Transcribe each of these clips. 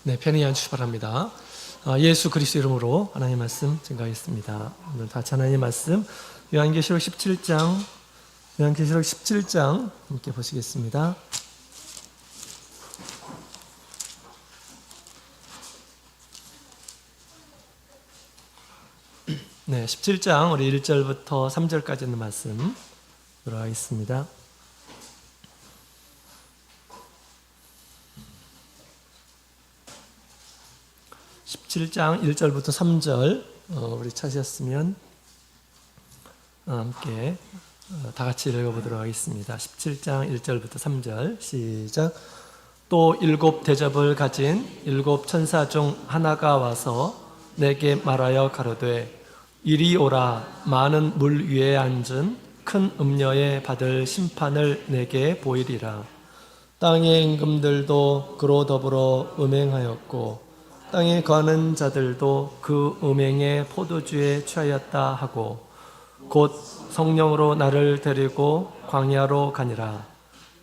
네, 편히 앉으시기 바랍니다. 예수 그리스도 이름으로 하나님 말씀 증거하겠습니다. 오늘 다 하나님 말씀 요한계시록 17장 함께 보시겠습니다. 네, 17장 우리 1절부터 3절까지 있는 말씀 들어가겠습니다. 17장 1절부터 3절 우리 찾으셨으면 함께 다 같이 읽어보도록 하겠습니다. 17장 1절부터 3절 시작. 또 일곱 대접을 가진 일곱 천사 중 하나가 와서 내게 말하여 가로되 이리 오라. 많은 물 위에 앉은 큰 음녀에 받을 심판을 내게 보이리라. 땅의 임금들도 그로 더불어 음행하였고 땅에 거하는 자들도 그 음행의 포도주에 취하였다 하고 곧 성령으로 나를 데리고 광야로 가니라.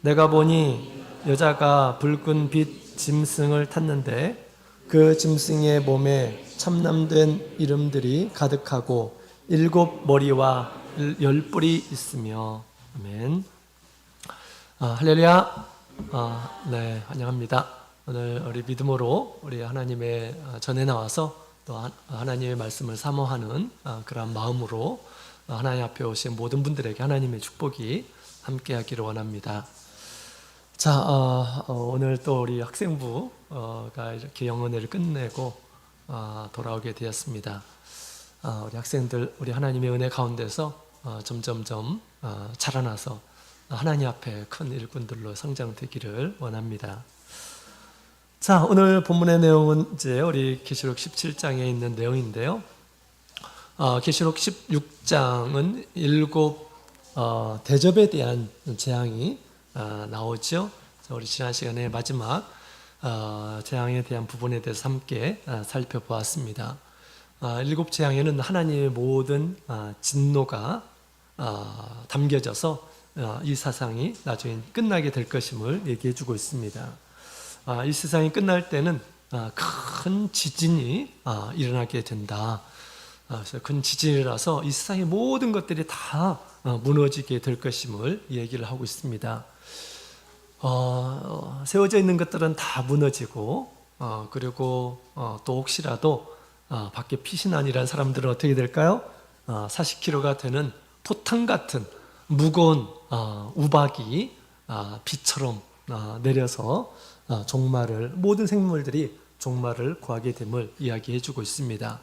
내가 보니 여자가 붉은 빛 짐승을 탔는데 그 짐승의 몸에 참남된 이름들이 가득하고 일곱 머리와 열 뿔이 있으며. 아멘. 할렐루야. 네, 환영합니다. 오늘 우리 믿음으로 우리 하나님의 전에 나와서 또 하나님의 말씀을 사모하는 그런 마음으로 하나님 앞에 오신 모든 분들에게 하나님의 축복이 함께하기를 원합니다. 자, 오늘 또 우리 학생부가 이렇게 영어회를 끝내고 돌아오게 되었습니다. 우리 학생들 우리 하나님의 은혜 가운데서 점점점 자라나서 하나님 앞에 큰 일꾼들로 성장되기를 원합니다. 자, 오늘 본문의 내용은 이제 우리 계시록 17장에 있는 내용인데요. 계시록 16장은 일곱 대접에 대한 재앙이 나오죠. 우리 지난 시간에 마지막 재앙에 대한 부분에 대해서 함께 살펴보았습니다. 일곱 재앙에는 하나님의 모든 진노가 담겨져서 이 사상이 나중에 끝나게 될 것임을 얘기해 주고 있습니다. 이 세상이 끝날 때는 큰 지진이 일어나게 된다. 그래서 큰 지진이라서 이 세상의 모든 것들이 다 무너지게 될 것임을 얘기를 하고 있습니다. 세워져 있는 것들은 다 무너지고 그리고 또 혹시라도 밖에 피신안이라는 사람들은 어떻게 될까요? 40kg가 되는 토탕 같은 무거운 우박이 비처럼 내려서 종말을 모든 생물들이 종말을 구하게 됨을 이야기해 주고 있습니다.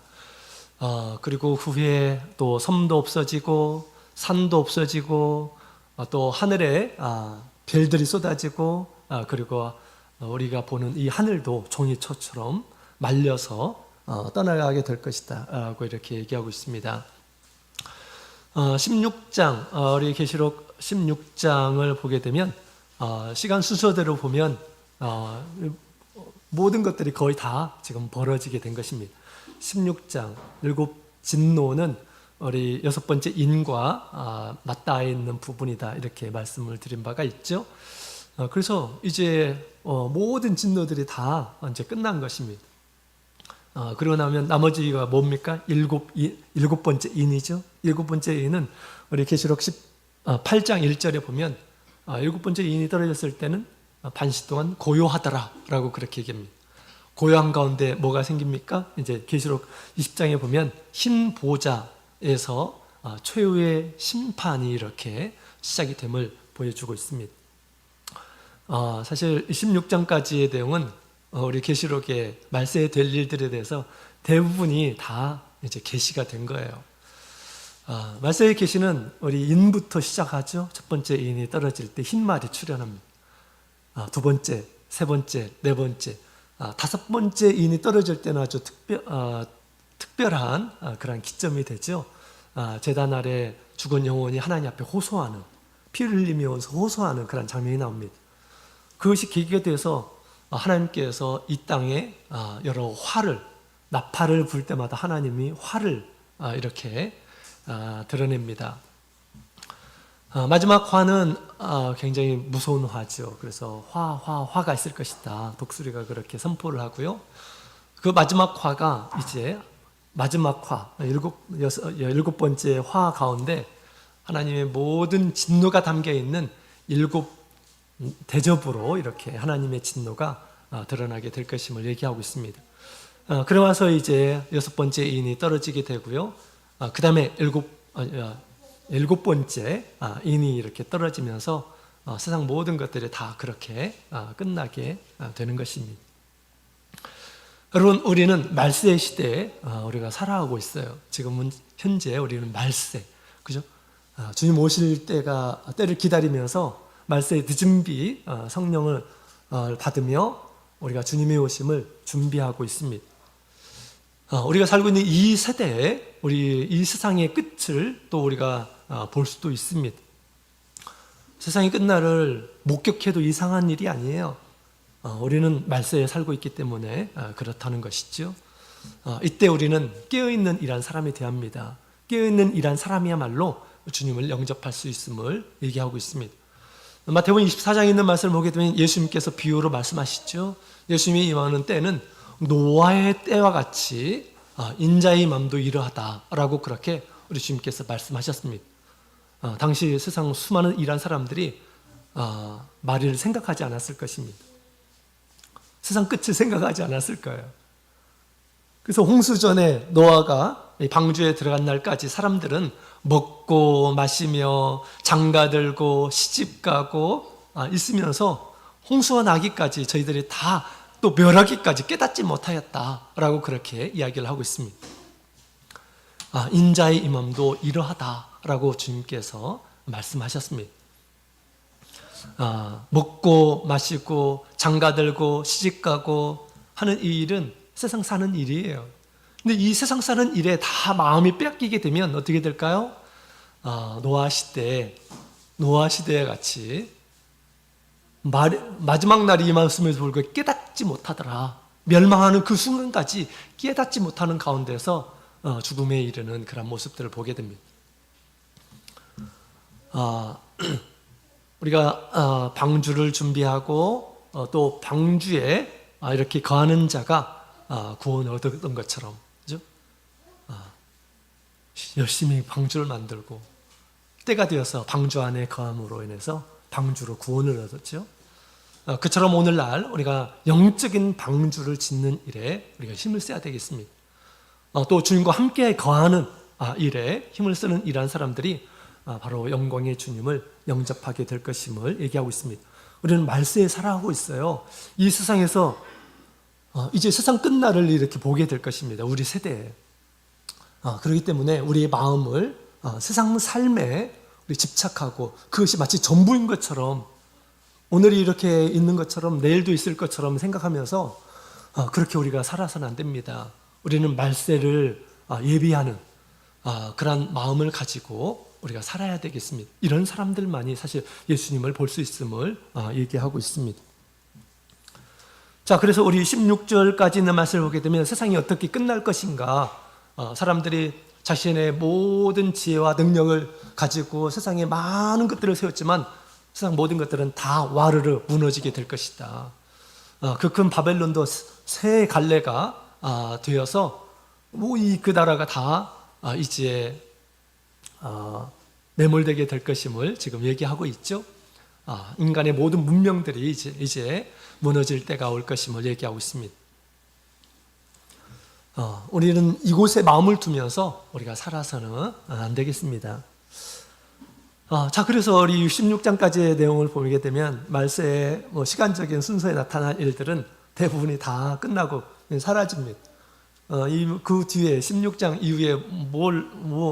그리고 후에 또 섬도 없어지고 산도 없어지고 또 하늘에 별들이 쏟아지고 그리고 우리가 보는 이 하늘도 종이초처럼 말려서 떠나가게 될 것이다 라고 이렇게 얘기하고 있습니다. 16장 우리 계시록 16장을 보게 되면 시간 순서대로 보면 모든 것들이 거의 다 지금 벌어지게 된 것입니다. 16장 일곱 진노는 우리 여섯 번째 인과 맞닿아 있는 부분이다 이렇게 말씀을 드린 바가 있죠. 그래서 이제 모든 진노들이 다 이제 끝난 것입니다. 그러고 나면 나머지가 뭡니까? 일곱 번째 인이죠. 일곱 번째 인은 우리 계시록 8장 1절에 보면 일곱 번째 인이 떨어졌을 때는 반시 동안 고요하더라라고 그렇게 얘기합니다. 고요한 가운데 뭐가 생깁니까? 이제 계시록 20장에 보면 흰 보좌에서 최후의 심판이 이렇게 시작이 됨을 보여주고 있습니다. 사실 16장까지의 내용은 우리 계시록에 말세될 일들에 대해서 대부분이 다 이제 계시가 된 거예요. 말세의 계시는 우리 인부터 시작하죠. 첫 번째 인이 떨어질 때 흰 말이 출현합니다. 두 번째, 세 번째, 네 번째, 다섯 번째 인이 떨어질 때는 아주 특별한 그런 기점이 되죠. 제단 아래 죽은 영혼이 하나님 앞에 호소하는, 피를 흘리면서 호소하는 그런 장면이 나옵니다. 그것이 계기가 돼서 하나님께서 이 땅에 여러 화를, 나팔을 불 때마다 하나님이 화를 이렇게 드러냅니다. 마지막 화는 굉장히 무서운 화죠. 그래서 화가 있을 것이다. 독수리가 그렇게 선포를 하고요. 그 마지막 화가 이제 마지막 화, 일곱 번째 화 가운데 하나님의 모든 진노가 담겨 있는 일곱 대접으로 이렇게 하나님의 진노가 드러나게 될 것임을 얘기하고 있습니다. 그러면서 이제 여섯 번째 인이 떨어지게 되고요. 그 다음에 일곱 번째 인이 이렇게 떨어지면서 세상 모든 것들이 다 그렇게 끝나게 되는 것입니다. 여러분, 우리는 말세 시대에 우리가 살아가고 있어요. 지금은 현재 우리는 말세, 그죠? 주님 오실 때를 기다리면서 말세의 늦은 비 성령을 받으며 우리가 주님의 오심을 준비하고 있습니다. 우리가 살고 있는 이 세대에 이 세상의 끝을 또 우리가 볼 수도 있습니다. 세상의 끝날을 목격해도 이상한 일이 아니에요. 우리는 말세에 살고 있기 때문에 그렇다는 것이죠. 이때 우리는 깨어있는 이란 사람이 되어야 합니다. 깨어있는 이란 사람이야말로 주님을 영접할 수 있음을 얘기하고 있습니다. 마태복음 24장에 있는 말씀을 보게 되면 예수님께서 비유로 말씀하시죠. 예수님이 임하는 때는 노아의 때와 같이 인자의 맘도 이러하다라고 그렇게 우리 주님께서 말씀하셨습니다. 당시 세상 수많은 일한 사람들이 말을 생각하지 않았을 것입니다. 세상 끝을 생각하지 않았을 거예요. 그래서 홍수전에 노아가 방주에 들어간 날까지 사람들은 먹고 마시며 장가들고 시집가고 있으면서 홍수가 나기까지 저희들이 다 또 멸하기까지 깨닫지 못하였다라고 그렇게 이야기를 하고 있습니다. 인자의 임함도 이러하다라고 주님께서 말씀하셨습니다. 먹고 마시고 장가들고 시집가고 하는 이 일은 세상 사는 일이에요. 근데 이 세상 사는 일에 다 마음이 뺏기게 되면 어떻게 될까요? 노아 시대에 같이 마지막 날이 임했음에도 불구하고 깨닫지 못하더라. 멸망하는 그 순간까지 깨닫지 못하는 가운데서 죽음에 이르는 그런 모습들을 보게 됩니다. 우리가 방주를 준비하고 또 방주에 이렇게 거하는 자가 구원을 얻었던 것처럼, 그죠? 열심히 방주를 만들고 때가 되어서 방주 안에 거함으로 인해서 방주로 구원을 얻었죠. 그처럼 오늘날 우리가 영적인 방주를 짓는 일에 우리가 힘을 써야 되겠습니다. 또 주님과 함께 거하는 일에 힘을 쓰는 이러한 사람들이 바로 영광의 주님을 영접하게 될 것임을 얘기하고 있습니다. 우리는 말세에 살아가고 있어요. 이 세상에서 이제 세상 끝날을 이렇게 보게 될 것입니다. 우리 세대에. 그렇기 때문에 우리의 마음을 세상 삶에 우리 집착하고 그것이 마치 전부인 것처럼, 오늘이 이렇게 있는 것처럼 내일도 있을 것처럼 생각하면서 그렇게 우리가 살아서는 안 됩니다. 우리는 말세를 예비하는 그런 마음을 가지고 우리가 살아야 되겠습니다. 이런 사람들만이 사실 예수님을 볼 수 있음을 얘기하고 있습니다. 자, 그래서 우리 16절까지 있는 말씀을 보게 되면 세상이 어떻게 끝날 것인가, 사람들이 자신의 모든 지혜와 능력을 가지고 세상에 많은 것들을 세웠지만 세상 모든 것들은 다 와르르 무너지게 될 것이다. 그 큰 바벨론도 새 갈래가 되어서 그 나라가 다 이제 매몰되게 될 것임을 지금 얘기하고 있죠. 인간의 모든 문명들이 이제 무너질 때가 올 것임을 얘기하고 있습니다. 우리는 이곳에 마음을 두면서 우리가 살아서는 안 되겠습니다. 자, 그래서 우리 16장까지의 내용을 보게 되면 말세의 시간적인 순서에 나타날 일들은 대부분이 다 끝나고 사라집니다. 그 뒤에 16장 이후에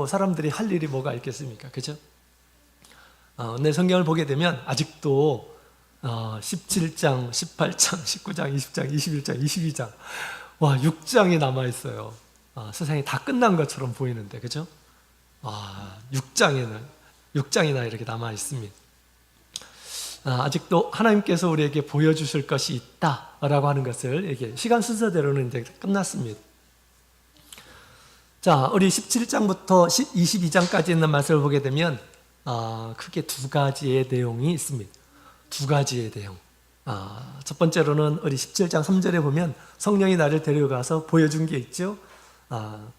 사람들이 할 일이 뭐가 있겠습니까? 그죠? 내 성경을 보게 되면 아직도 17장, 18장, 19장, 20장, 21장, 22장 6장이 남아있어요. 세상이 다 끝난 것처럼 보이는데, 그죠? 6장이나 이렇게 남아있습니다. 아직도 하나님께서 우리에게 보여주실 것이 있다라고 하는 것을 시간 순서대로는 이제 끝났습니다. 자, 우리 17장부터 22장까지 있는 말씀을 보게 되면 크게 두 가지의 내용이 있습니다. 두 가지의 내용. 첫 번째로는 우리 17장 3절에 보면 성령이 나를 데려가서 보여준 게 있죠.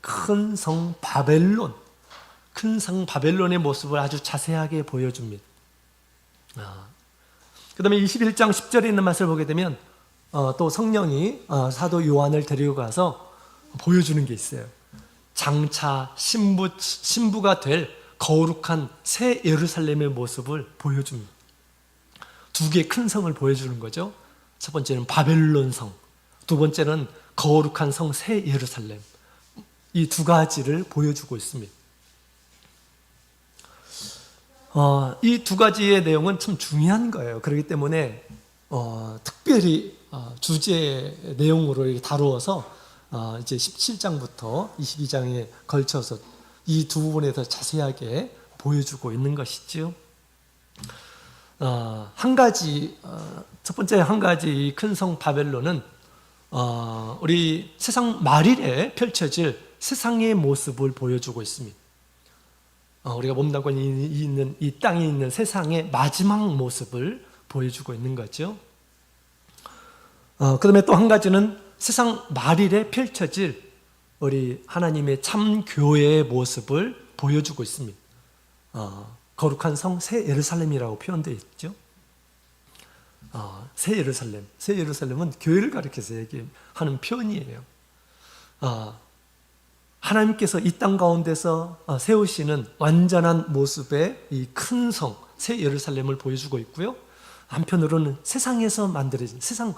큰 성 바벨론, 큰 성 바벨론의 모습을 아주 자세하게 보여줍니다. 그 다음에 21장 10절에 있는 말씀을 보게 되면 또 성령이 사도 요한을 데리고 가서 보여주는 게 있어요. 장차 신부가 될 거룩한 새 예루살렘의 모습을 보여줍니다. 두 개의 큰 성을 보여주는 거죠. 첫 번째는 바벨론 성, 두 번째는 거룩한 성 새 예루살렘. 이 두 가지를 보여주고 있습니다. 이 두 가지의 내용은 참 중요한 거예요. 그렇기 때문에 특별히 주제 내용으로 다루어서 이제 17장부터 22장에 걸쳐서 이 두 부분에 더 자세하게 보여주고 있는 것이죠. 한 가지, 첫 번째 한 가지 큰 성 바벨론은 우리 세상 말일에 펼쳐질 세상의 모습을 보여주고 있습니다. 우리가 몸담고 있는 이 땅에 있는 세상의 마지막 모습을 보여주고 있는 거죠. 그 다음에 또 한 가지는 세상 말일에 펼쳐질 우리 하나님의 참 교회의 모습을 보여주고 있습니다. 거룩한 성 새 예루살렘이라고 표현되어 있죠. 새 예루살렘, 새 예루살렘은 교회를 가리켜서 얘기하는 표현이에요. 하나님께서 이 땅 가운데서 세우시는 완전한 모습의 이 큰 성, 새 예루살렘을 보여주고 있고요. 한편으로는 세상에서 만들어진, 세상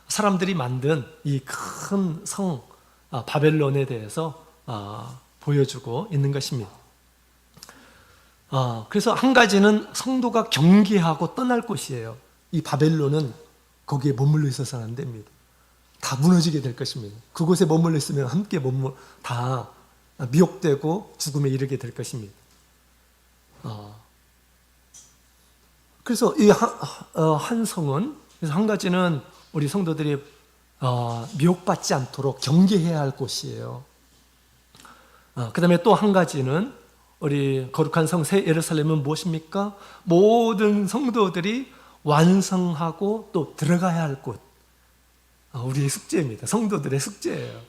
사람들이 만든 이 큰 성, 바벨론에 대해서 보여주고 있는 것입니다. 그래서 한 가지는 성도가 경계하고 떠날 곳이에요. 이 바벨론은 거기에 머물러 있어서는 안 됩니다. 다 무너지게 될 것입니다. 그곳에 머물러 있으면 함께 다 미혹되고 죽음에 이르게 될 것입니다. 그래서 이 한 성은, 그래서 한 가지는 우리 성도들이 미혹받지 않도록 경계해야 할 곳이에요. 그 다음에 또 한 가지는 우리 거룩한 성 새 예루살렘은 무엇입니까? 모든 성도들이 완성하고 또 들어가야 할 곳. 우리의 숙제입니다. 성도들의 숙제예요.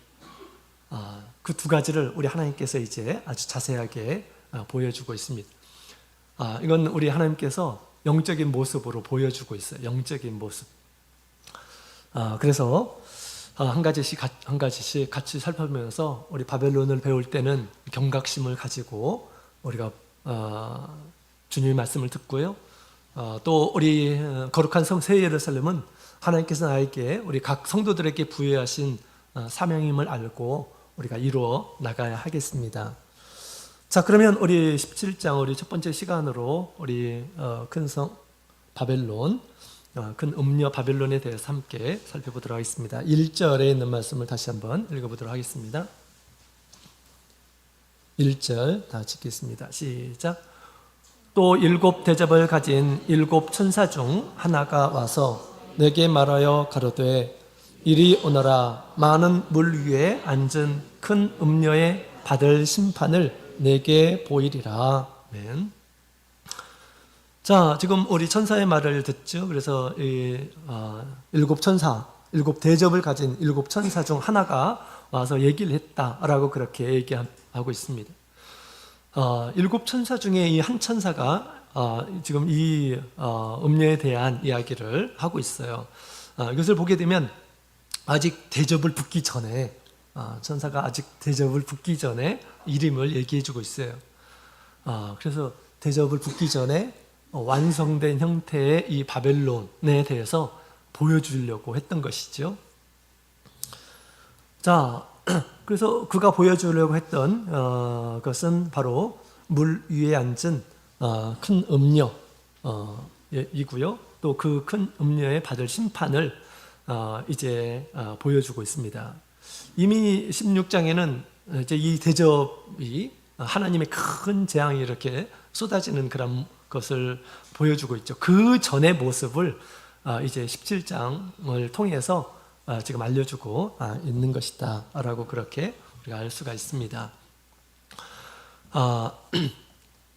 그 두 가지를 우리 하나님께서 이제 아주 자세하게 보여주고 있습니다. 이건 우리 하나님께서 영적인 모습으로 보여주고 있어요. 영적인 모습. 그래서 한 가지씩 같이 살펴보면서 우리 바벨론을 배울 때는 경각심을 가지고 우리가 주님의 말씀을 듣고요. 또 우리 거룩한 성 새 예루살렘은 하나님께서 나에게 우리 각 성도들에게 부여하신 사명임을 알고 우리가 이루어 나가야 하겠습니다. 자, 그러면 우리 17장 우리 첫 번째 시간으로 우리 큰 성 바벨론, 큰 음녀 바벨론에 대해서 함께 살펴보도록 하겠습니다. 1절에 있는 말씀을 다시 한번 읽어보도록 하겠습니다. 1절 다 읽겠습니다. 시작. 또 7 대접을 가진 7 천사 중 하나가 와서 내게 말하여 가로되 이리 오너라. 많은 물 위에 앉은 큰 음녀의 받을 심판을 내게 보이리라. 아멘. 자, 지금 우리 천사의 말을 듣죠. 그래서 이 7 천사, 7 대접을 가진 7 천사 중 하나가 와서 얘기를 했다라고 그렇게 얘기하고 있습니다. 7 천사 중에 이 한 천사가 지금 이 음녀에 대한 이야기를 하고 있어요. 이것을 보게 되면 아직 대접을 붙기 전에, 천사가 아직 대접을 붙기 전에 이름을 얘기해 주고 있어요. 그래서 대접을 붙기 전에 완성된 형태의 이 바벨론에 대해서 보여주려고 했던 것이죠. 자, 그래서 그가 보여주려고 했던 것은 바로 물 위에 앉은 큰 음녀 이고요. 또 그 큰 음녀에 받을 심판을 이제 보여주고 있습니다. 이미 16장에는 이제 이 대접이 하나님의 큰 재앙이 이렇게 쏟아지는 그런 것을 보여주고 있죠. 그 전의 모습을 이제 17장을 통해서 지금 알려주고 있는 것이다 라고 그렇게 우리가 알 수가 있습니다.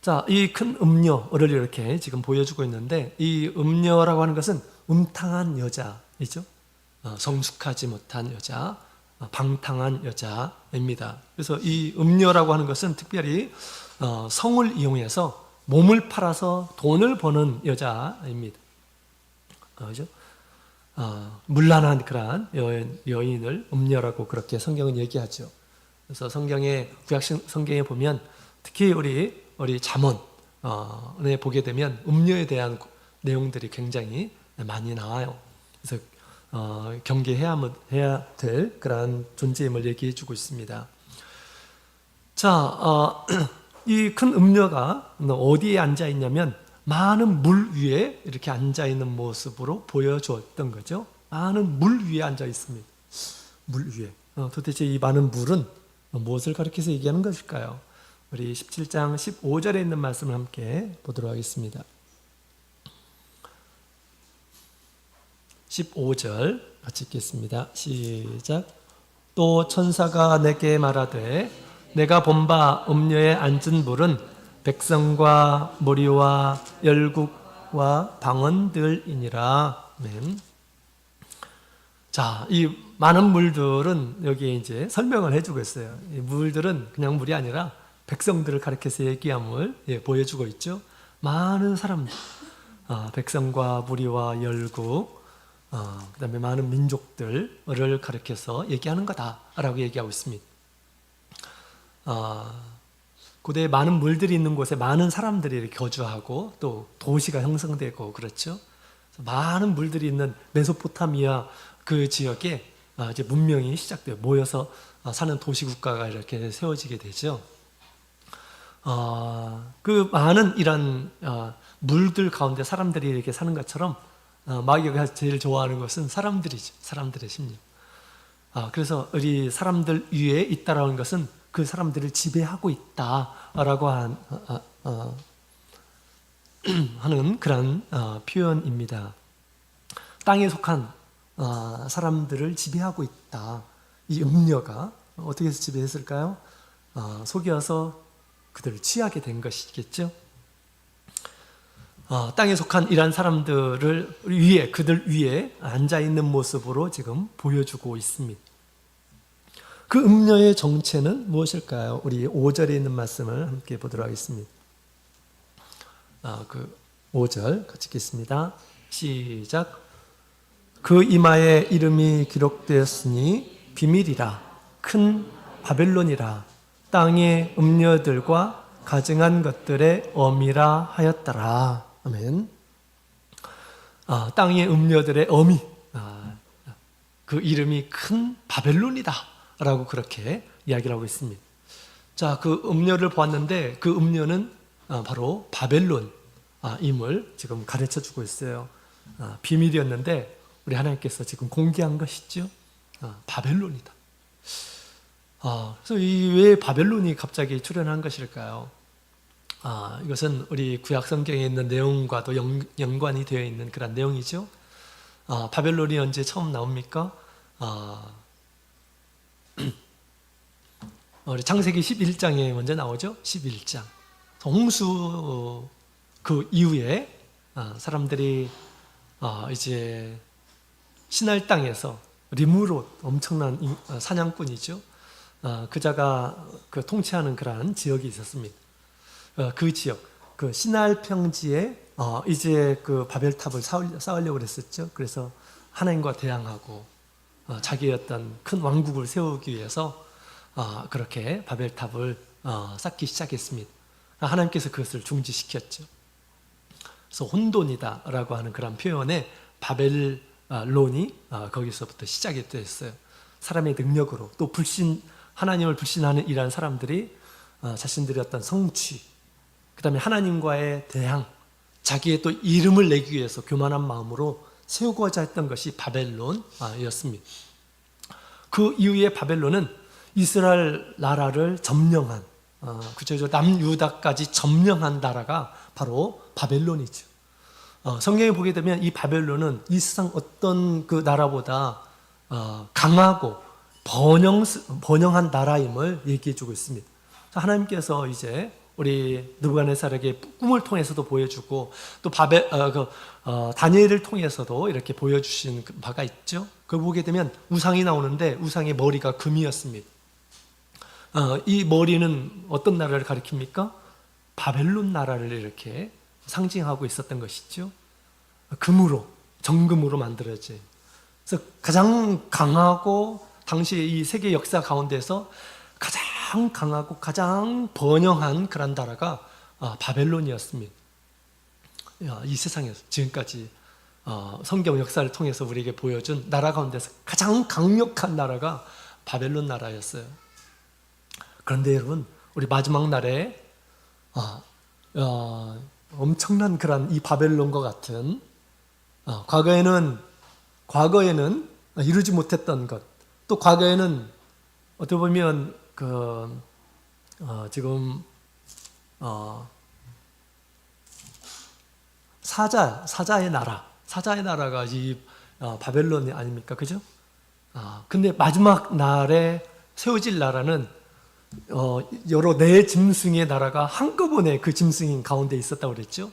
자, 이 큰 음녀를 이렇게 지금 보여주고 있는데, 이 음녀라고 하는 것은 음탕한 여자이죠. 성숙하지 못한 여자, 방탕한 여자입니다. 그래서 이 음녀라고 하는 것은 특별히 성을 이용해서 몸을 팔아서 돈을 버는 여자입니다. 그죠? 문란한 그러한 여인을 음녀라고 그렇게 성경은 얘기하죠. 그래서 구약 성경에 보면 특히 우리 잠언에 보게 되면 음녀에 대한 내용들이 굉장히 많이 나와요. 그래서 경계해야 될 그러한 존재임을 얘기해주고 있습니다. 자, 이 큰 음녀가 어디에 앉아 있냐면 많은 물 위에 이렇게 앉아 있는 모습으로 보여주었던 거죠. 많은 물 위에 앉아 있습니다. 물 위에. 도대체 이 많은 물은 무엇을 가리켜서 얘기하는 것일까요? 우리 17장 15절에 있는 말씀을 함께 보도록 하겠습니다. 15절 같이 읽겠습니다. 시작. 또 천사가 내게 말하되 내가 본 바 음녀에 앉은 물은 백성과 무리와 열국과 방언들이니라. 아멘. 자, 이 많은 물들은 여기에 이제 설명을 해주고 있어요. 이 물들은 그냥 물이 아니라 백성들을 가리켜서 얘기함을 보여주고 있죠. 많은 사람들, 백성과 무리와 열국, 그 다음에 많은 민족들을 가리켜서 얘기하는 거다라고 얘기하고 있습니다. 고대에 많은 물들이 있는 곳에 많은 사람들이 거주하고 또 도시가 형성되고 그렇죠. 많은 물들이 있는 메소포타미아 그 지역에 이제 문명이 시작돼요. 모여서 사는 도시국가가 이렇게 세워지게 되죠. 그 많은 이런 물들 가운데 사람들이 이렇게 사는 것처럼 마귀가 제일 좋아하는 것은 사람들이죠. 사람들의 심리. 그래서 우리 사람들 위에 있다라는 것은 그 사람들을 지배하고 있다라고 하는 그런 표현입니다. 땅에 속한 사람들을 지배하고 있다. 이 음녀가 어떻게 해서 지배했을까요? 속여서 그들을 취하게 된 것이겠죠. 땅에 속한 이러한 사람들을 그들 위에 앉아 있는 모습으로 지금 보여주고 있습니다. 그 음녀의 정체는 무엇일까요? 우리 5절에 있는 말씀을 함께 보도록 하겠습니다. 그 5절 같이 읽겠습니다. 시작. 그 이마에 이름이 기록되었으니 비밀이라 큰 바벨론이라 땅의 음녀들과 가증한 것들의 어미라 하였더라. 아멘. 땅의 음녀들의 어미, 그 이름이 큰 바벨론이다 라고 그렇게 이야기를 하고 있습니다. 자, 그 음녀를 보았는데 그 음녀는 바로 바벨론임을 지금 가르쳐 주고 있어요. 비밀이었는데 우리 하나님께서 지금 공개한 것이죠. 바벨론이다. 그래서 왜 바벨론이 갑자기 출현한 것일까요? 이것은 우리 구약 성경에 있는 내용과도 연관이 되어 있는 그런 내용이죠. 바벨론이 언제 처음 나옵니까? 우리 창세기 11장에 먼저 나오죠. 11장. 홍수 그 이후에 사람들이 이제 시날 땅에서 리므롯, 엄청난 사냥꾼이죠. 그자가 통치하는 그러한 지역이 있었습니다. 그 지역, 그 시날 평지에 이제 그 바벨탑을 쌓으려고 했었죠. 그래서 하나님과 대항하고 자기의 어떤 큰 왕국을 세우기 위해서 그렇게 바벨탑을 쌓기 시작했습니다. 하나님께서 그것을 중지시켰죠. 그래서 혼돈이다라고 하는 그런 표현에 바벨론이 거기서부터 시작이 됐어요. 사람의 능력으로 또 하나님을 불신하는 이러한 사람들이 자신들의 어떤 성취, 그 다음에 하나님과의 대항, 자기의 또 이름을 내기 위해서 교만한 마음으로 세우고자 했던 것이 바벨론이었습니다. 그 이후에 바벨론은 이스라엘 나라를 점령한, 구체적으로 남유다까지 점령한 나라가 바로 바벨론이죠. 성경에 보게 되면 이 바벨론은 이 세상 어떤 그 나라보다 강하고 번영한 나라임을 얘기해 주고 있습니다. 하나님께서 이제 우리 느부갓네살에게 꿈을 통해서도 보여주고 또 다니엘을 통해서도 이렇게 보여주신 바가 있죠. 그걸 보게 되면 우상이 나오는데 우상의 머리가 금이었습니다. 이 머리는 어떤 나라를 가리킵니까? 바벨론 나라를 이렇게 상징하고 있었던 것이죠. 금으로, 정금으로 만들어진. 그래서 가장 강하고 당시의 이 세계 역사 가운데서 가장 강하고 가장 번영한 그런 나라가 바벨론이었습니다. 이 세상에서 지금까지 성경 역사를 통해서 우리에게 보여준 나라 가운데서 가장 강력한 나라가 바벨론 나라였어요. 그런데 여러분, 우리 마지막 날에 엄청난 그런 이 바벨론과 같은 과거에는 이루지 못했던 것, 또 과거에는 어떻게 보면 지금 사자의 나라가 이 바벨론이 아닙니까, 그죠? 근데 마지막 날에 세워질 나라는 여러 네 짐승의 나라가 한꺼번에 그 짐승인 가운데 있었다고 그랬죠.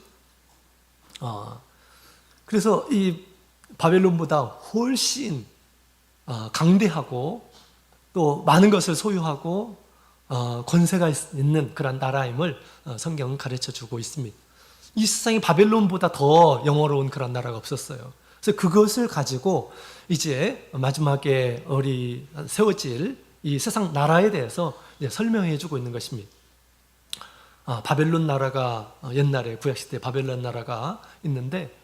그래서 이 바벨론보다 훨씬 강대하고 또 많은 것을 소유하고 권세가 있는 그런 나라임을 성경은 가르쳐주고 있습니다. 이 세상에 바벨론보다 더 영화로운 그런 나라가 없었어요. 그래서 그것을 가지고 이제 마지막에 세워질 이 세상 나라에 대해서 설명해 주고 있는 것입니다. 바벨론 나라가 옛날에 구약시대에 바벨론 나라가 있는데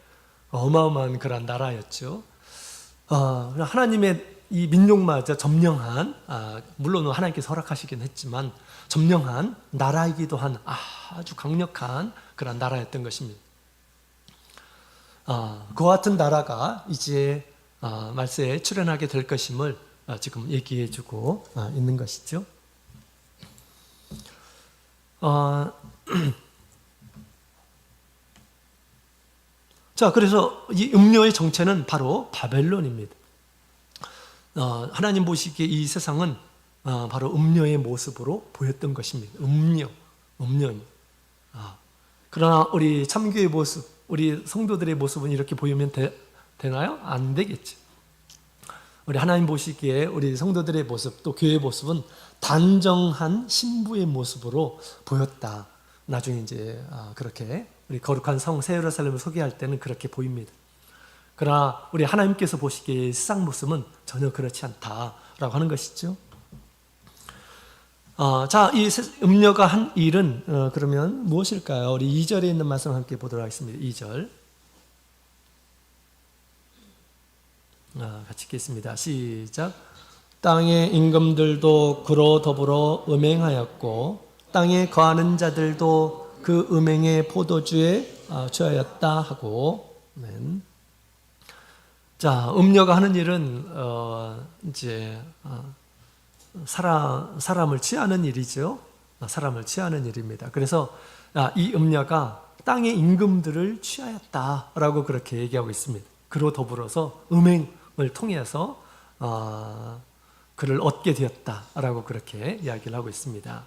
어마어마한 그런 나라였죠. 하나님의 이 민족마저 점령한, 물론 하나님께서 허락하시긴 했지만 점령한 나라이기도 한 아주 강력한 그런 나라였던 것입니다. 그와 같은 나라가 이제 말세에 출현하게 될 것임을 지금 얘기해주고 있는 것이죠. 자, 그래서 이 음료의 정체는 바로 바벨론입니다. 하나님 보시기에 이 세상은 바로 음료의 모습으로 보였던 것입니다. 음료. 그러나 우리 참교의 모습, 우리 성도들의 모습은 이렇게 보이면 되나요? 안 되겠죠. 우리 하나님 보시기에 우리 성도들의 모습, 또 교회의 모습은 단정한 신부의 모습으로 보였다. 나중에 이제 그렇게 우리 거룩한 성 새 예루살렘을 소개할 때는 그렇게 보입니다. 그러나 우리 하나님께서 보시기에 세상 모습은 전혀 그렇지 않다라고 하는 것이죠. 자, 이 음녀가 한 일은 그러면 무엇일까요? 우리 2절에 있는 말씀 함께 보도록 하겠습니다. 2절 같이 읽겠습니다. 시작. 땅의 임금들도 그로 더불어 음행하였고 땅에 거하는 자들도 그 음행의 포도주에 취하였다 하고. 아멘. 자, 음녀가 하는 일은 이제 사람을 취하는 일이죠. 사람을 취하는 일입니다. 그래서 이 음녀가 땅의 임금들을 취하였다라고 그렇게 얘기하고 있습니다. 그로 더불어서 음행을 통해서 그를 얻게 되었다라고 그렇게 이야기를 하고 있습니다.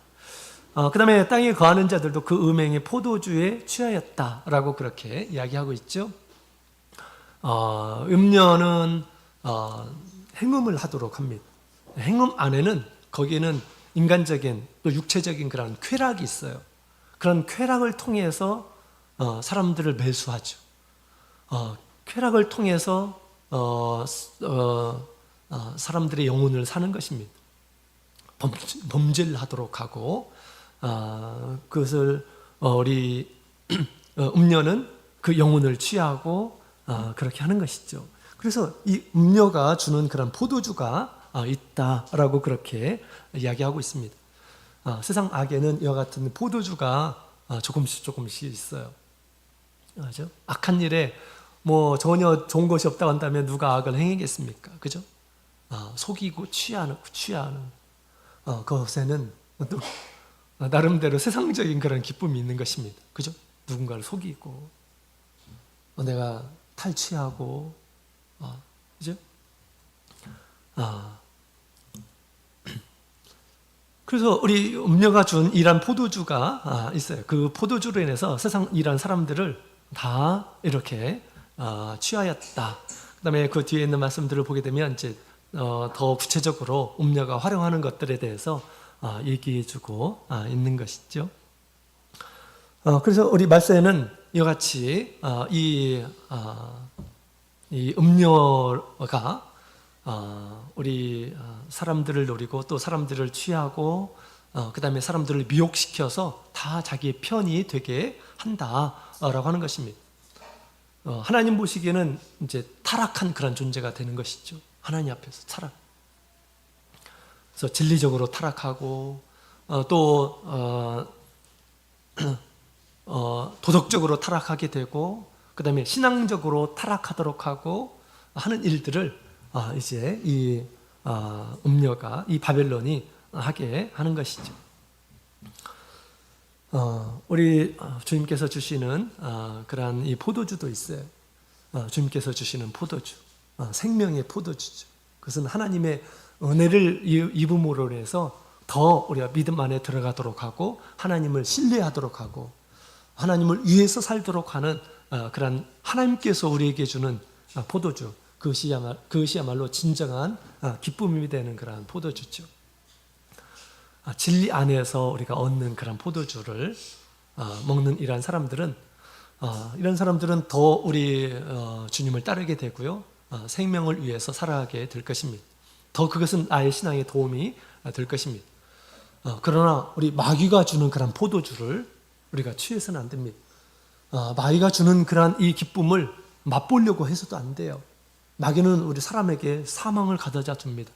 그 다음에 땅에 거하는 자들도 그 음행의 포도주에 취하였다라고 그렇게 이야기하고 있죠. 음녀는 행음을 하도록 합니다. 행음 안에는 거기에는 인간적인 또 육체적인 그런 쾌락이 있어요. 그런 쾌락을 통해서 사람들을 매수하죠. 쾌락을 통해서 사람들의 영혼을 사는 것입니다. 범죄를 하도록 하고 그것을 우리 음녀는 그 영혼을 취하고 그렇게 하는 것이죠. 그래서 이 음녀가 주는 그런 포도주가 있다라고 그렇게 이야기하고 있습니다. 세상 악에는 이와 같은 포도주가 조금씩 있어요. 그죠? 악한 일에 뭐 전혀 좋은 것이 없다고 한다면 누가 악을 행하겠습니까? 그죠? 속이고 취하는 그것에는 또 나름대로 세상적인 그런 기쁨이 있는 것입니다. 그죠? 누군가를 속이고 내가 탈취하고 그죠? 그래서 우리 음녀가 준 이란 포도주가 있어요. 그 포도주로 인해서 세상 이란 사람들을 다 이렇게 취하였다. 그다음에 그 뒤에 있는 말씀들을 보게 되면 이제 더 구체적으로 음녀가 활용하는 것들에 대해서 얘기해주고 있는 것이죠. 그래서 우리 말세에는 이와 같이 이 음녀가 우리 사람들을 노리고 또 사람들을 취하고 그 다음에 사람들을 미혹시켜서 다 자기의 편이 되게 한다라고 하는 것입니다. 하나님 보시기에는 이제 타락한 그런 존재가 되는 것이죠. 하나님 앞에서 타락. 그래서 진리적으로 타락하고 또 도덕적으로 타락하게 되고 그 다음에 신앙적으로 타락하도록 하고 하는 일들을 이제 이 음녀가 이 바벨론이 하게 하는 것이죠. 우리 주님께서 주시는 그러한 이 포도주도 있어요. 주님께서 주시는 포도주, 생명의 포도주죠. 그것은 하나님의 은혜를 입음으로 해서 더 우리가 믿음 안에 들어가도록 하고 하나님을 신뢰하도록 하고 하나님을 위해서 살도록 하는 그런 하나님께서 우리에게 주는 포도주, 그것이야말로 진정한 기쁨이 되는 그런 포도주죠. 진리 안에서 우리가 얻는 그런 포도주를 먹는 이런 사람들은 더 우리 주님을 따르게 되고요, 생명을 위해서 살아가게 될 것입니다. 더 그것은 나의 신앙에 도움이 될 것입니다. 그러나 우리 마귀가 주는 그런 포도주를 우리가 취해서는 안 됩니다. 마귀가 주는 그런 이 기쁨을 맛보려고 해서도 안 돼요. 마귀는 우리 사람에게 사망을 가져다 줍니다.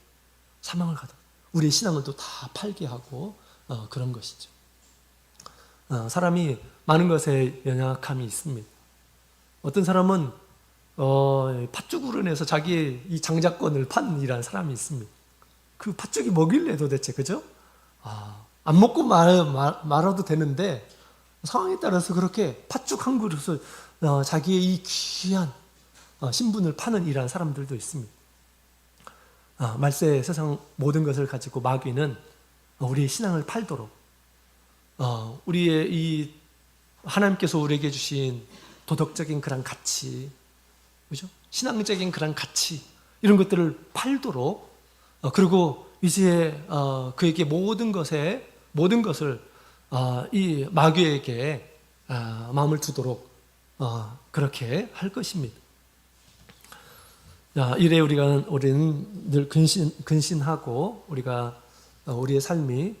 사망을 가져. 우리의 신앙을 또 다 팔게 하고 그런 것이죠. 사람이 많은 것에 연약함이 있습니다. 어떤 사람은 팥죽으로 인해서 자기의 이 장자권을 판 이라는 사람이 있습니다. 그 팥죽이 뭐길래 도대체, 그죠? 안 먹고 말아도 되는데 상황에 따라서 그렇게 팥죽 한 그릇을 자기의 이 귀한 신분을 파는 이러한 사람들도 있습니다. 말세 세상 모든 것을 가지고 마귀는 우리의 신앙을 팔도록 우리의 이 하나님께서 우리에게 주신 도덕적인 그런 가치, 그죠? 신앙적인 그런 가치 이런 것들을 팔도록 그리고 이제 그에게 모든 것을 이 마귀에게 마음을 두도록 그렇게 할 것입니다. 이래 우리는 늘 근신하고 우리가 우리의 삶이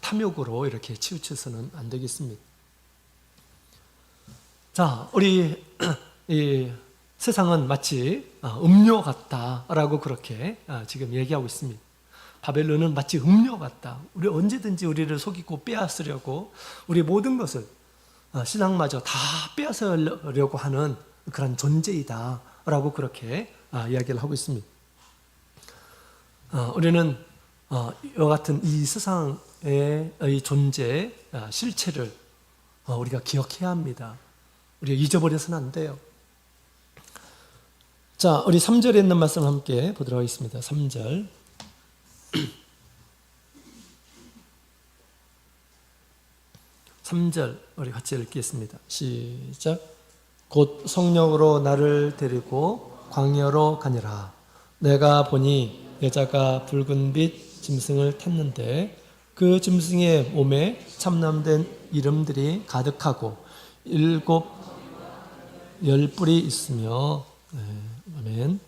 탐욕으로 이렇게 치우쳐서는 안 되겠습니다. 자, 우리 이 세상은 마치 음료 같다라고 그렇게 지금 얘기하고 있습니다. 바벨론은 마치 음료 같다. 우리 언제든지 우리를 속이고 빼앗으려고 우리 모든 것을 신앙마저 다 빼앗으려고 하는 그런 존재이다라고 그렇게 이야기를 하고 있습니다. 우리는 이와 같은 이 세상의 이 존재, 실체를 우리가 기억해야 합니다. 우리가 잊어버려서는 안 돼요. 자, 우리 3절에 있는 말씀 함께 보도록 하겠습니다. 3절. 3절 우리 같이 읽겠습니다. 시작. 곧 성령으로 나를 데리고 광야로 가니라. 내가 보니 여자가 붉은 빛 짐승을 탔는데 그 짐승의 몸에 참남된 이름들이 가득하고 10뿔이 있으며. 아멘.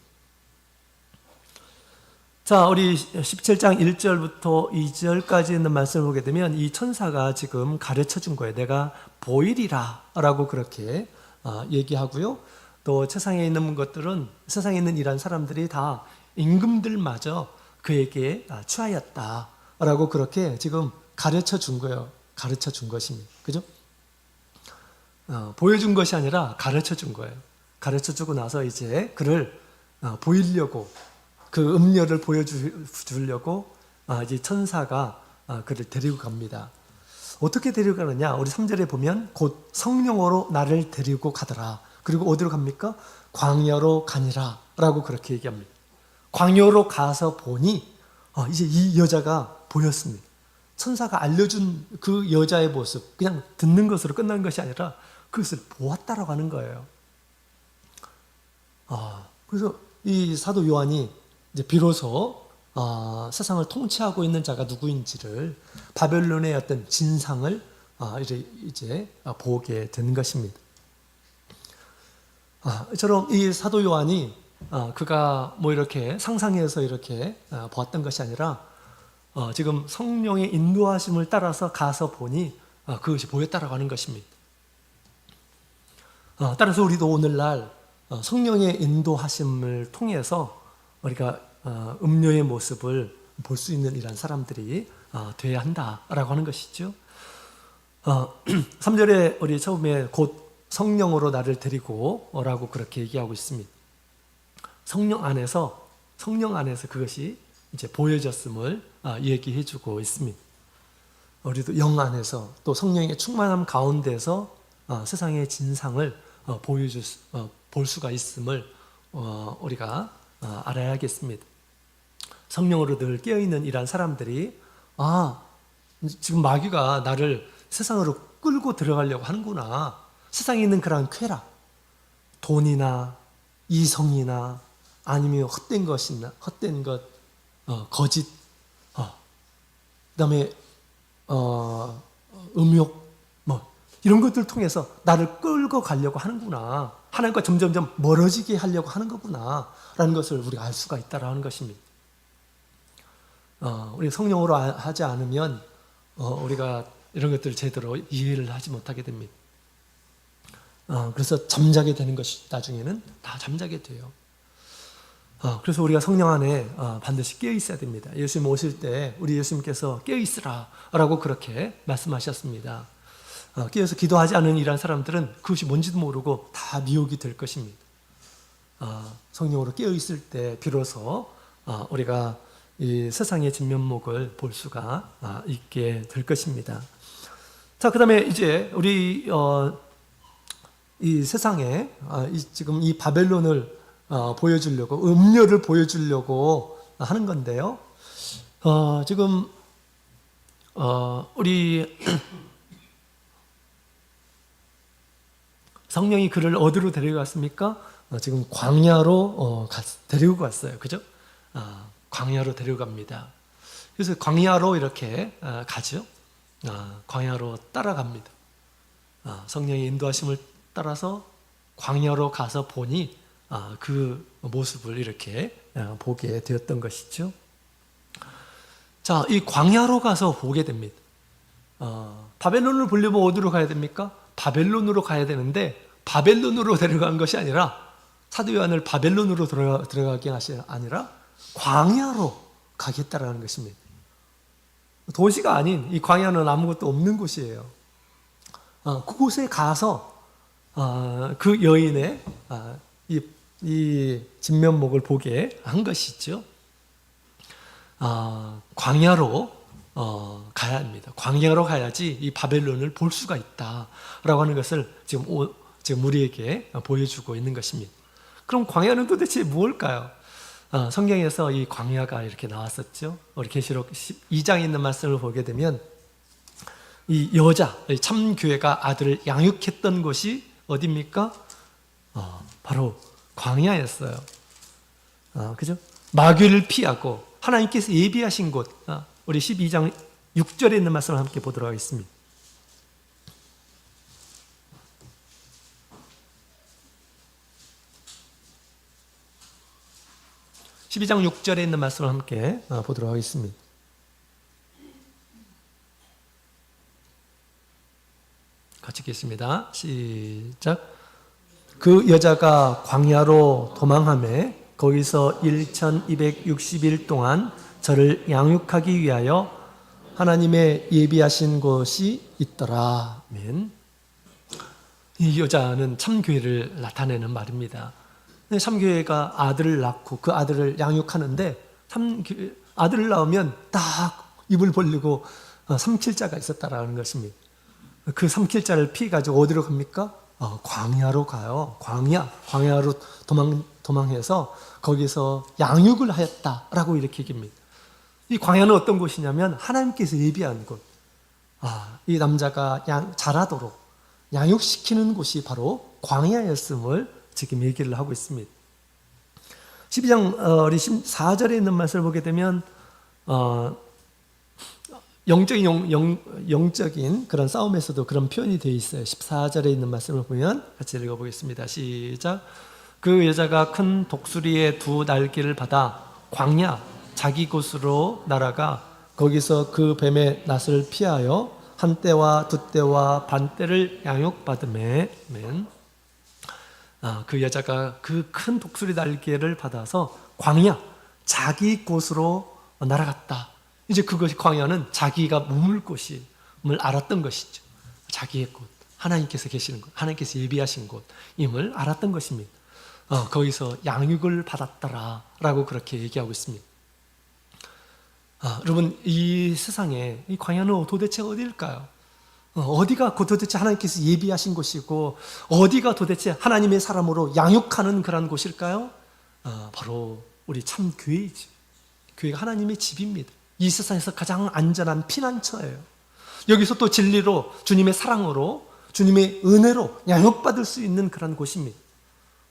자, 우리 17장 1절부터 2절까지 있는 말씀을 보게 되면 이 천사가 지금 가르쳐 준 거예요. 내가 보이리라 라고 그렇게 얘기하고요. 또 세상에 있는 것들은, 세상에 있는 이런 사람들이 다 임금들마저 그에게 취하였다 라고 그렇게 지금 가르쳐 준 거예요. 가르쳐 준 것입니다. 그죠? 보여준 것이 아니라 가르쳐 준 거예요. 가르쳐 주고 나서 이제 그를 보이려고, 그 음료를 보여주려고 이제 천사가 그를 데리고 갑니다. 어떻게 데리고 가느냐? 우리 3절에 보면 곧 성령으로 나를 데리고 가더라. 그리고 어디로 갑니까? 광야로 가니라 라고 그렇게 얘기합니다. 광야로 가서 보니 이제 이 여자가 보였습니다. 천사가 알려준 그 여자의 모습, 그냥 듣는 것으로 끝난 것이 아니라 그것을 보았다라고 하는 거예요. 그래서 이 사도 요한이 이제 비로소 세상을 통치하고 있는 자가 누구인지를, 바벨론의 어떤 진상을 이제 보게 된 것입니다. 이처럼 이 사도 요한이 그가 뭐 이렇게 상상해서 이렇게 보았던 것이 아니라 지금 성령의 인도하심을 따라서 가서 보니 그것이 보였다라고 하는 것입니다. 따라서 우리도 오늘날 성령의 인도하심을 통해서 우리가 음료의 모습을 볼 수 있는 이런 사람들이 되어야 한다라고 하는 것이죠. 3절에 우리 처음에 곧 성령으로 나를 데리고 오라고 그렇게 얘기하고 있습니다. 성령 안에서 그것이 이제 보여졌음을 얘기해 주고 있습니다. 우리도 영 안에서 또 성령의 충만함 가운데서 세상의 진상을 볼 수가 있음을 우리가 알아야겠습니다. 성령으로 늘 깨어있는 이러한 사람들이 지금 마귀가 나를 세상으로 끌고 들어가려고 하는구나. 세상에 있는 그런 쾌락, 돈이나 이성이나 아니면 헛된 것이나 헛된 것, 거짓, 그다음에 음욕, 뭐 이런 것들을 통해서 나를 끌고 가려고 하는구나. 하나님과 점점점 멀어지게 하려고 하는 거구나라는 것을 우리가 알 수가 있다라는 것입니다. 우리 성령으로 하지 않으면 우리가 이런 것들을 제대로 이해를 하지 못하게 됩니다. 그래서 잠자게 되는 것이 나중에는 다 잠자게 돼요. 그래서 우리가 성령 안에 반드시 깨어 있어야 됩니다. 예수님 오실 때 우리 예수님께서 깨어 있으라 라고 그렇게 말씀하셨습니다. 깨어서 기도하지 않은 이러한 사람들은 그것이 뭔지도 모르고 다 미혹이 될 것입니다. 성령으로 깨어 있을 때 비로소 우리가 이 세상의 진면목을 볼 수가 있게 될 것입니다. 자, 그 다음에 이제 우리 이 세상에 지금 이 바벨론을 보여주려고, 음료를 보여주려고 하는 건데요. 지금 우리 성령이 그를 어디로 데려갔습니까? 지금 광야로 데리고 갔어요. 그죠? 광야로 데려갑니다. 그래서 광야로 이렇게 가죠. 광야로 따라갑니다. 성령의 인도하심을 따라서 광야로 가서 보니 그 모습을 이렇게 보게 되었던 것이죠. 자, 이 광야로 가서 보게 됩니다. 바벨론을 보려면 어디로 가야 됩니까? 바벨론으로 가야 되는데 바벨론으로 데려간 것이 아니라, 사도 요한을 바벨론으로 들어가게 하시 아니라 광야로 가겠다라는 것입니다. 도시가 아닌 이 광야는 아무것도 없는 곳이에요. 그곳에 가서 그 여인의 이 진면목을 보게 한 것이죠. 광야로 가야 합니다. 광야로 가야지 이 바벨론을 볼 수가 있다라고 하는 것을 지금 우리에게 보여주고 있는 것입니다. 그럼 광야는 도대체 무엇일까요? 성경에서 이 광야가 이렇게 나왔었죠. 우리 계시록 12장에 있는 말씀을 보게 되면 이 여자, 참교회가 아들을 양육했던 곳이 어디입니까? 바로 광야였어요. 그죠? 마귀를 피하고 하나님께서 예비하신 곳, 우리 12장 6절에 있는 말씀을 함께 보도록 하겠습니다. 12장 6절에 있는 말씀을 함께 보도록 하겠습니다. 같이 읽겠습니다. 시작. 그 여자가 광야로 도망하매 거기서 1260일 동안 저를 양육하기 위하여 하나님의 예비하신 곳이 있더라. 아멘. 이 여자는 참교회를 나타내는 말입니다. 참교회가 아들을 낳고 그 아들을 양육하는데, 아들을 낳으면 딱 입을 벌리고 삼킬 자가 있었다라는 것입니다. 그 삼킬 자를 피해가지고 어디로 갑니까? 광야로 가요. 광야로 도망해서 거기서 양육을 하였다라고 이렇게 얘기합니다. 이 광야는 어떤 곳이냐면 하나님께서 예비한 곳. 이 남자가 자라도록 양육시키는 곳이 바로 광야였음을 지금 얘기를 하고 있습니다. 12장 14절에 있는 말씀을 보게 되면 영적인 그런 싸움에서도 그런 표현이 되어 있어요. 14절에 있는 말씀을 보면 같이 읽어보겠습니다. 시작. 그 여자가 큰 독수리의 두 날개를 받아 광야 자기 곳으로 날아가 거기서 그 뱀의 낫을 피하여 한 때와 두 때와 반 때를 양육받음에 그 여자가 그 큰 독수리 날개를 받아서 광야 자기 곳으로 날아갔다. 이제 그것이 광야는 자기가 머물 곳임을 알았던 것이죠. 자기의 곳, 하나님께서 계시는 곳, 하나님께서 예비하신 곳임을 알았던 것입니다. 거기서 양육을 받았더라라고 그렇게 얘기하고 있습니다. 여러분, 이 세상에 이 광야는 도대체 어디일까요? 어디가 도대체 하나님께서 예비하신 곳이고 어디가 도대체 하나님의 사람으로 양육하는 그런 곳일까요? 바로 우리 참 교회이지. 교회가 하나님의 집입니다. 이 세상에서 가장 안전한 피난처예요. 여기서 또 진리로 주님의 사랑으로 주님의 은혜로 양육받을 수 있는 그런 곳입니다.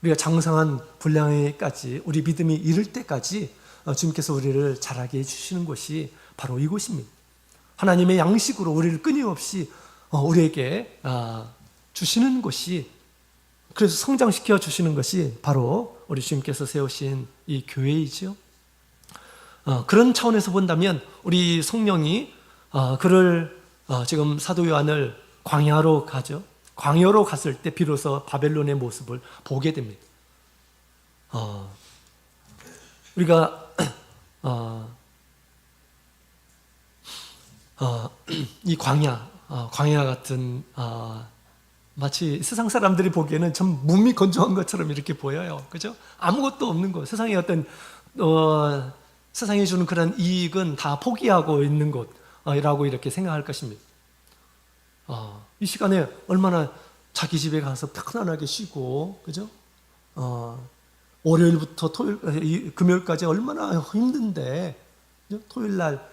우리가 장성한 분량에까지 우리 믿음이 이를 때까지 주님께서 우리를 자라게 해주시는 곳이 바로 이곳입니다. 하나님의 양식으로 우리를 끊임없이 우리에게 주시는 곳이, 그래서 성장시켜 주시는 것이 바로 우리 주님께서 세우신 이 교회이죠. 그런 차원에서 본다면 우리 성령이 그를 지금 사도 요한을 광야로 가죠. 광야로 갔을 때 비로소 바벨론의 모습을 보게 됩니다. 우리가 이 광야 같은 마치 세상 사람들이 보기에는 참 몸이 건조한 것처럼 이렇게 보여요. 그죠? 아무것도 없는 것, 세상에 어떤 세상이 주는 그런 이익은 다 포기하고 있는 곳이라고 이렇게 생각할 것입니다. 이 시간에 얼마나 자기 집에 가서 편안하게 쉬고, 그죠? 월요일부터 금요일까지 얼마나 힘든데, 그죠? 토요일 날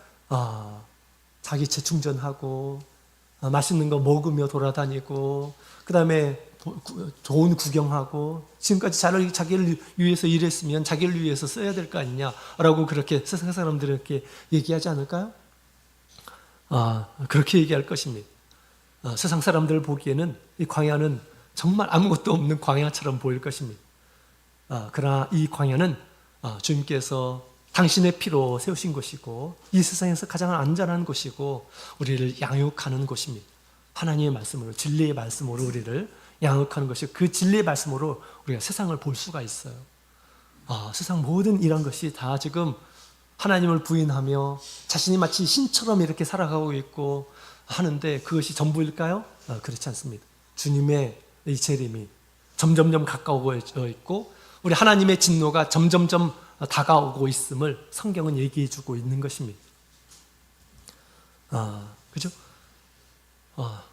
자기 재충전하고 맛있는 거 먹으며 돌아다니고, 그 다음에 좋은 구경하고, 지금까지 자기를 위해서 일했으면 자기를 위해서 써야 될 거 아니냐라고 그렇게 세상 사람들에게 얘기하지 않을까요? 그렇게 얘기할 것입니다. 세상 사람들 보기에는 이 광야는 정말 아무것도 없는 광야처럼 보일 것입니다. 그러나 이 광야는 주님께서 당신의 피로 세우신 곳이고 이 세상에서 가장 안전한 곳이고 우리를 양육하는 곳입니다. 하나님의 말씀으로, 진리의 말씀으로 우리를 양육하는 것이, 그 진리의 말씀으로 우리가 세상을 볼 수가 있어요. 세상 모든 이런 것이 다 지금 하나님을 부인하며 자신이 마치 신처럼 이렇게 살아가고 있고 하는데 그것이 전부일까요? 그렇지 않습니다. 주님의 이 재림이 점점점 가까워져 있고 우리 하나님의 진노가 점점점 다가오고 있음을 성경은 얘기해 주고 있는 것입니다. 그죠?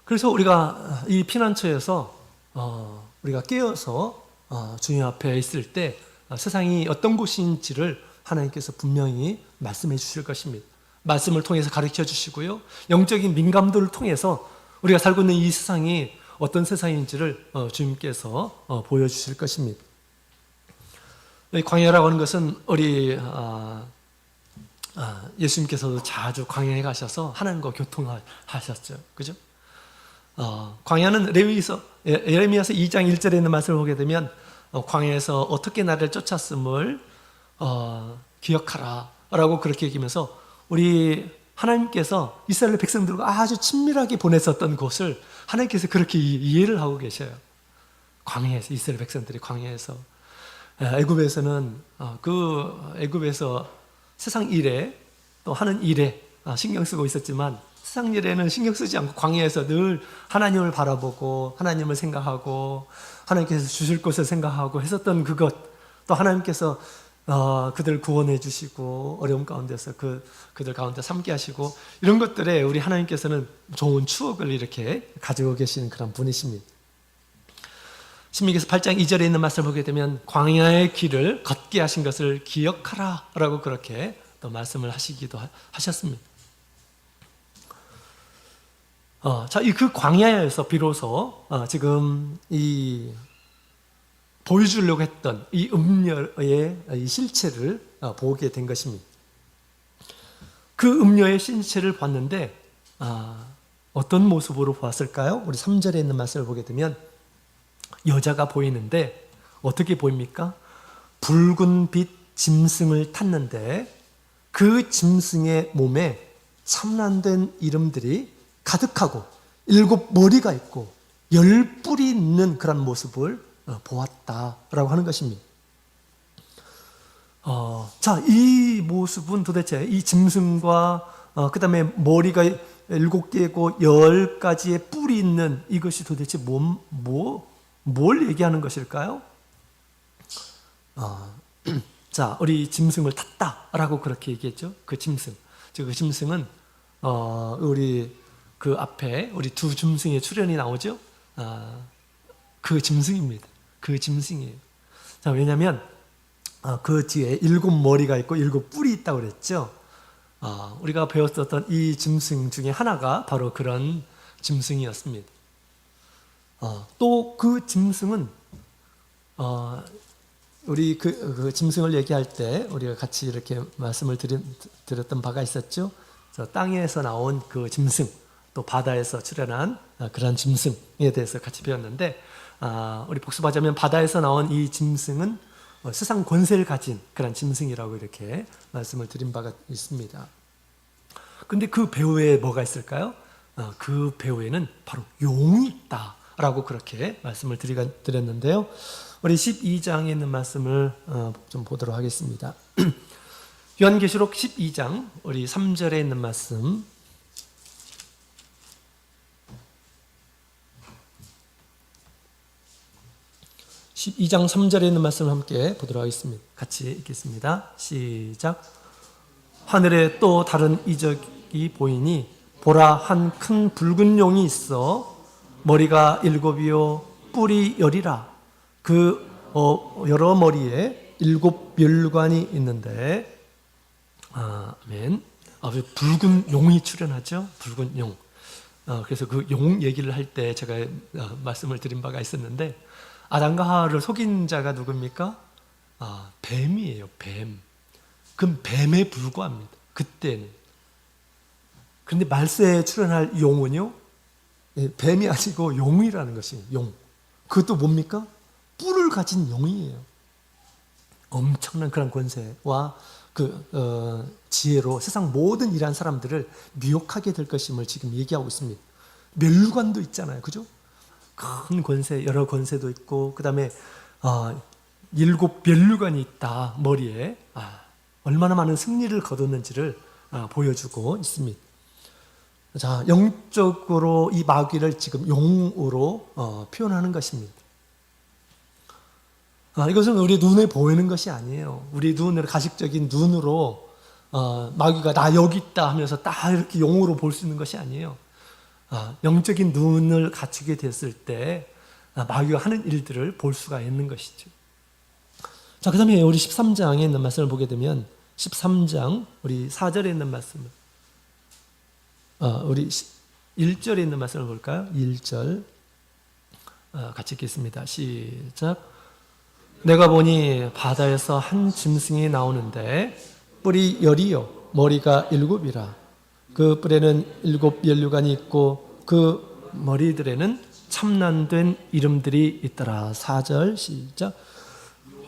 그래서 우리가 이 피난처에서 우리가 깨어서 주님 앞에 있을 때 세상이 어떤 곳인지를 하나님께서 분명히 말씀해 주실 것입니다. 말씀을 통해서 가르쳐 주시고요, 영적인 민감도를 통해서 우리가 살고 있는 이 세상이 어떤 세상인지를 주님께서 보여주실 것입니다. 이 광야라고 하는 것은 우리 예수님께서도 자주 광야에 가셔서 하나님과 교통하셨죠. 그죠? 광야는 예레미야서 2장 1절에 있는 말씀을 보게 되면 광야에서 어떻게 나를 쫓았음을 기억하라 라고 그렇게 얘기하면서 우리 하나님께서 이스라엘 백성들과 아주 친밀하게 보냈었던 곳을 하나님께서 그렇게 이해를 하고 계셔요. 광야에서, 이스라엘 백성들이 광야에서, 애굽에서는 그 애굽에서 세상 일에 또 하는 일에 신경 쓰고 있었지만 세상 일에는 신경 쓰지 않고 광야에서 늘 하나님을 바라보고 하나님을 생각하고 하나님께서 주실 것을 생각하고 했었던 그것, 또 하나님께서 그들 구원해 주시고 어려움 가운데서 그들 가운데 삼게 하시고, 이런 것들에 우리 하나님께서는 좋은 추억을 이렇게 가지고 계시는 그런 분이십니다. 신명기서 8장 2절에 있는 말씀을 보게 되면 광야의 길을 걷게 하신 것을 기억하라 라고 그렇게 또 말씀을 하시기도 하셨습니다. 자, 이 그 광야에서 비로소 지금 이 보여주려고 했던 이 음녀의 이 실체를 보게 된 것입니다. 그 음녀의 실체를 봤는데 어떤 모습으로 보았을까요? 우리 3절에 있는 말씀을 보게 되면 여자가 보이는데 어떻게 보입니까? 붉은 빛 짐승을 탔는데 그 짐승의 몸에 참란된 이름들이 가득하고 7 머리가 있고 10 뿔이 있는 그런 모습을 보았다라고 하는 것입니다. 자, 이 모습은 도대체 이 짐승과 그 다음에 머리가 7개고 10가지의 뿔이 있는 이것이 도대체 뭘 얘기하는 것일까요? 자, 우리 짐승을 탔다라고 그렇게 얘기했죠. 그 짐승. 그 짐승은 우리 그 앞에 우리 2 짐승의 출현이 나오죠. 그 짐승입니다. 그 짐승이에요. 자, 왜냐하면 그 뒤에 7 머리가 있고 7 뿔이 있다고 그랬죠. 우리가 배웠었던 이 짐승 중에 하나가 바로 그런 짐승이었습니다. 또 그 짐승은 우리 그 짐승을 얘기할 때 우리가 같이 이렇게 말씀을 드렸던 바가 있었죠. 땅에서 나온 그 짐승, 또 바다에서 출현한 그런 짐승에 대해서 같이 배웠는데, 우리 복습하자면 바다에서 나온 이 짐승은 세상 권세를 가진 그런 짐승이라고 이렇게 말씀을 드린 바가 있습니다. 근데 그 배후에 뭐가 있을까요? 그 배후에는 바로 용이 있다라고 그렇게 말씀을 드렸는데요. 우리 12장에 있는 말씀을 좀 보도록 하겠습니다. 요한계시록 12장 우리 3절에 있는 말씀, (12장) 3절에 있는 말씀을 함께 보도록 하겠습니다. 같이 읽겠습니다. 시작. 하늘에 또 다른 이적이 보이니 보라, 한 큰 붉은 용이 있어 머리가 7이요 뿔이 10이라. 그 여러 머리에 7 멸관이 있는데, 아멘. 붉은 용이 출현하죠. 붉은 용. 그래서 그 용 얘기를 할 때 제가 말씀을 드린 바가 있었는데, 아담과 하와를 속인 자가 누굽니까? 뱀이에요. 뱀. 그럼 뱀에 불과합니다. 그때는. 그런데 말세에 출현할 용은요, 뱀이 아니고 용이라는 것이에요. 용. 그것도 뭡니까? 뿔을 가진 용이에요. 엄청난 그런 권세와 지혜로 세상 모든 일한 사람들을 미혹하게 될 것임을 지금 얘기하고 있습니다. 멸관도 있잖아요. 그죠? 큰 권세, 여러 권세도 있고, 그 다음에 7 멸관이 있다, 머리에. 얼마나 많은 승리를 거뒀는지를 보여주고 있습니다. 자, 영적으로 이 마귀를 지금 용으로 표현하는 것입니다. 이것은 우리 눈에 보이는 것이 아니에요. 우리 눈으로, 가식적인 눈으로 마귀가 나 여기 있다 하면서 딱 이렇게 용으로 볼 수 있는 것이 아니에요. 영적인 눈을 갖추게 됐을 때 마귀가 하는 일들을 볼 수가 있는 것이죠. 자, 그 다음에 우리 13장에 있는 말씀을 보게 되면 13장 우리 4절에 있는 말씀을 우리 1절에 있는 말씀을 볼까요? 1절 같이 읽겠습니다. 시작. 내가 보니 바다에서 한 짐승이 나오는데 뿔이 10이요 머리가 7이라. 그 뿔에는 7 면류관이 있고 그 머리들에는 참난된 이름들이 있더라. 4절 시작.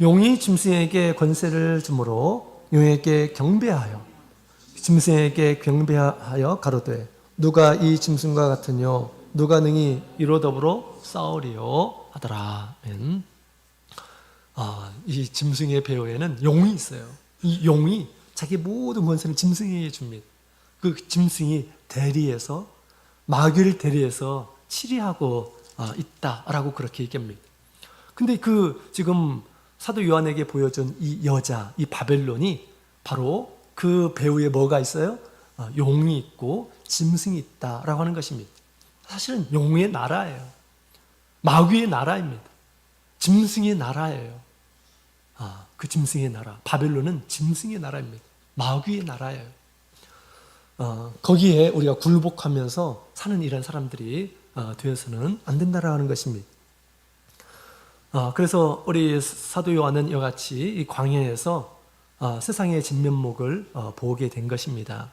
용이 짐승에게 권세를 주므로 용에게 경배하여 짐승에게 경배하여 가로되 누가 이 짐승과 같으뇨 누가 능히 이로 더불어 싸우리요 하더라. 이 짐승의 배후에는 용이 있어요. 이 용이 자기 모든 권세를 짐승에게 줍니다. 그 짐승이 대리해서 마귀를 대리해서 치리하고 있다라고 그렇게 얘기합니다. 근데 지금 사도 요한에게 보여준 이 여자, 이 바벨론이 바로 그 배후에 뭐가 있어요? 용이 있고 짐승이 있다라고 하는 것입니다. 사실은 용의 나라예요. 마귀의 나라입니다. 짐승의 나라예요. 그 짐승의 나라, 바벨론은 짐승의 나라입니다. 마귀의 나라예요. 거기에 우리가 굴복하면서 사는 이런 사람들이 되어서는 안 된다라는 것입니다. 그래서 우리 사도 요한은 이와 같이 이 광야에서 세상의 진면목을 보게 된 것입니다.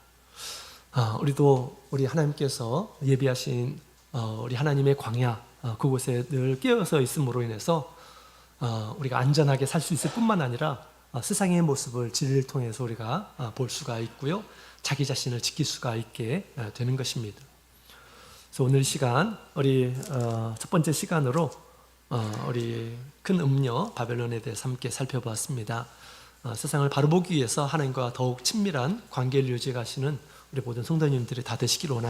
우리도 우리 하나님께서 예비하신 우리 하나님의 광야 그곳에 늘 끼어서 있음으로 인해서 우리가 안전하게 살 수 있을 뿐만 아니라 세상의 모습을 진리를 통해서 우리가 볼 수가 있고요. 자기 자신을 지킬 수가 있게 되는 것입니다. 그래서 오늘 시간 우리 첫 번째 시간으로 우리 큰 음녀 바벨론에 대해서 함께 살펴보았습니다. 세상을 바로 보기 위해서 하나님과 더욱 친밀한 관계를 유지하시는 우리 모든 성도님들이 다 되시기를 원합니다.